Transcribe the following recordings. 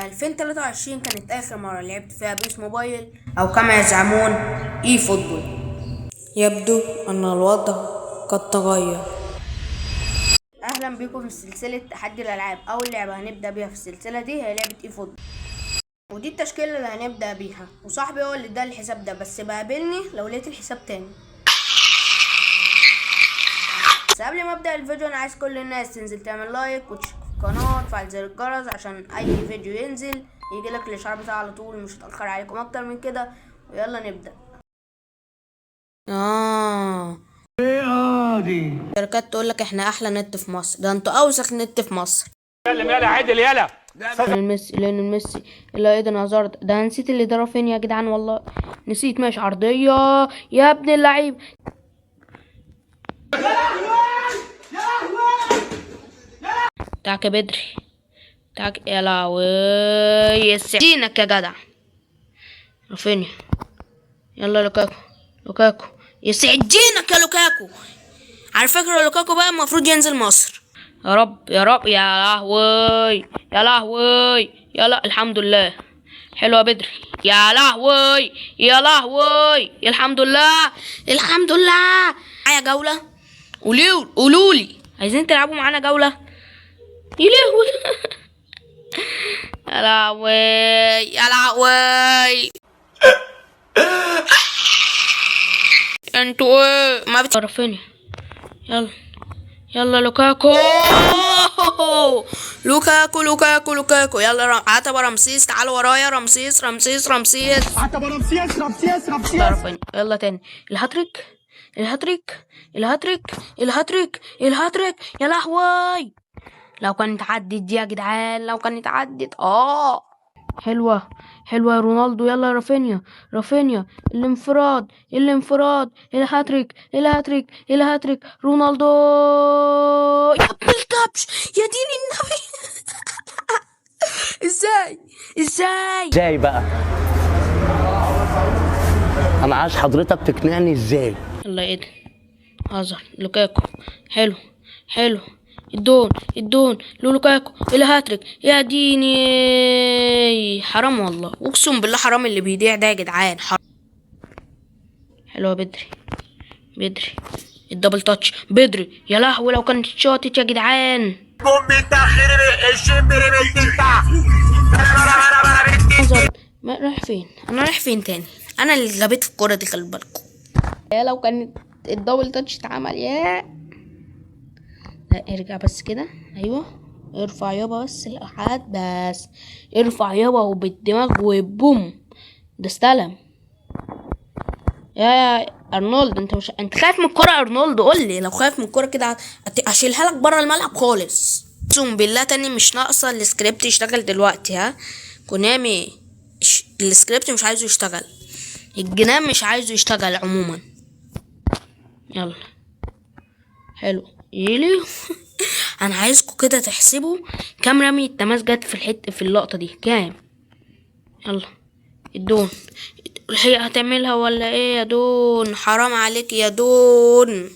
في 2023 كانت آخر مرة لعبت فيها بيس موبايل أو كما يزعمون إي فوتبول. يبدو أن الوضع قد تغير. أهلا بكم في سلسلة تحدي الألعاب. أول لعبة هنبدأ بيها في السلسلة دي هي لعبة إي فوتبول، ودي التشكيلة اللي هنبدأ بيها، وصاحبي هو اللي ادى الحساب ده، بس بقابلني لو لقيت الحساب تاني. بس قبل ما ابدا الفيديو انا عايز كل الناس تنزل تعمل لايك وتشترك في القناه وتفعل زر الجرس عشان اي فيديو ينزل يجيلك الاشعار بتاعه على طول، مش هتاخر عليكم اكتر من كده. ويلا نبدا. دي شركات تقول لك احنا احلى نت في مصر، ده انتوا اوسخ نت في مصر. اتكلم يالا عدل يالا. ليونيل ميسي الا ايدن هازارد، ده نسيت اللي ضرب فين يا جدعان، والله نسيت. ماشي عرضيه يا ابن اللعيب. تعك بدري، تعك يا لهوي، يسعدينك يا جدع. رافينيا، يلا لوكاكو يسعدينك يا لوكاكو. على فكرة لوكاكو بقى المفروض ينزل مصر. يا رب يا رب. يا لهوي يا لهوي يا لا، الحمد لله. حلوة بدري. يا لهوي يا لهوي، الحمد لله الحمد لله. معايا جولة، قولولي عايزين تلعبوا معانا جولة؟ يلهوي يا لهوي يا لهوي. انتوا ايه ما بتعرفيني؟ يلا لوكاكو لوكاكو. يلا عتبة رمسيس، تعالوا ورايا. رمسيس عتبة رمسيس. يلا تاني. الهاتريك. يا لهوي، لو كانت عدت دي يا جدعان، لو كانت عدت. حلوة يا رونالدو. يلا يا رافينيا. الانفراد. الهاتريك. رونالدو يا ابن الكبش، يا دين النبي. ازاي بقى؟ انا عايز حضرتك تقنعني ازاي. يلا ايه ده؟ هازارد، لوكاكو. حلو. الدون لوكاكو. الهاتريك يا ديني. حرام والله، اقسم بالله حرام اللي بيضيع ده يا جدعان، حرام. حلوه بدري. الدبل تاتش بدري. يا لهوي لو كانت شاطت يا جدعان. ما رايح فين؟ انا رايح فين تاني؟ انا اللي غبيت في الكوره دي، خلي بالكم. يا لو كانت الدبل تاتش اتعمل. يا لا، ارجع بس كده. ايوه، ارفع يابا بس الاحاد، بس ارفع يابا وبالدماغ وبوم. ده استلم. يا ارنولد، انت خايف من الكرة يا ارنولد؟ قول لي لو خايف من الكرة كده اشيلها لك بره الملعب خالص. اقسم بالله تاني مش ناقصه السكريبت يشتغل دلوقتي. كونامي السكريبت مش عايزه يشتغل، الجنان مش عايزه يشتغل عموما. يلا حلو يلي. انا عايزكم كده تحسبوا كام رمي التماس جت في اللقطه دي كام. يلا الدون، هي هتعملها ولا ايه يا دون؟ حرام عليك يا دون.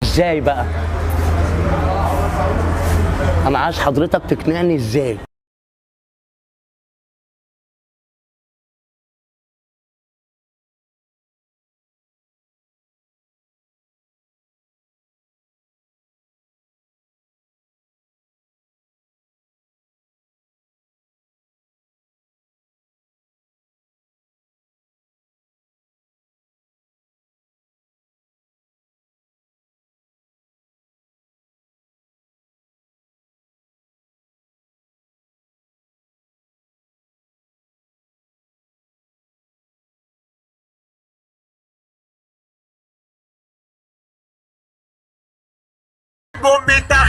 ازاي بقى؟ انا عايز حضرتك تقنعني ازاي. Bombita,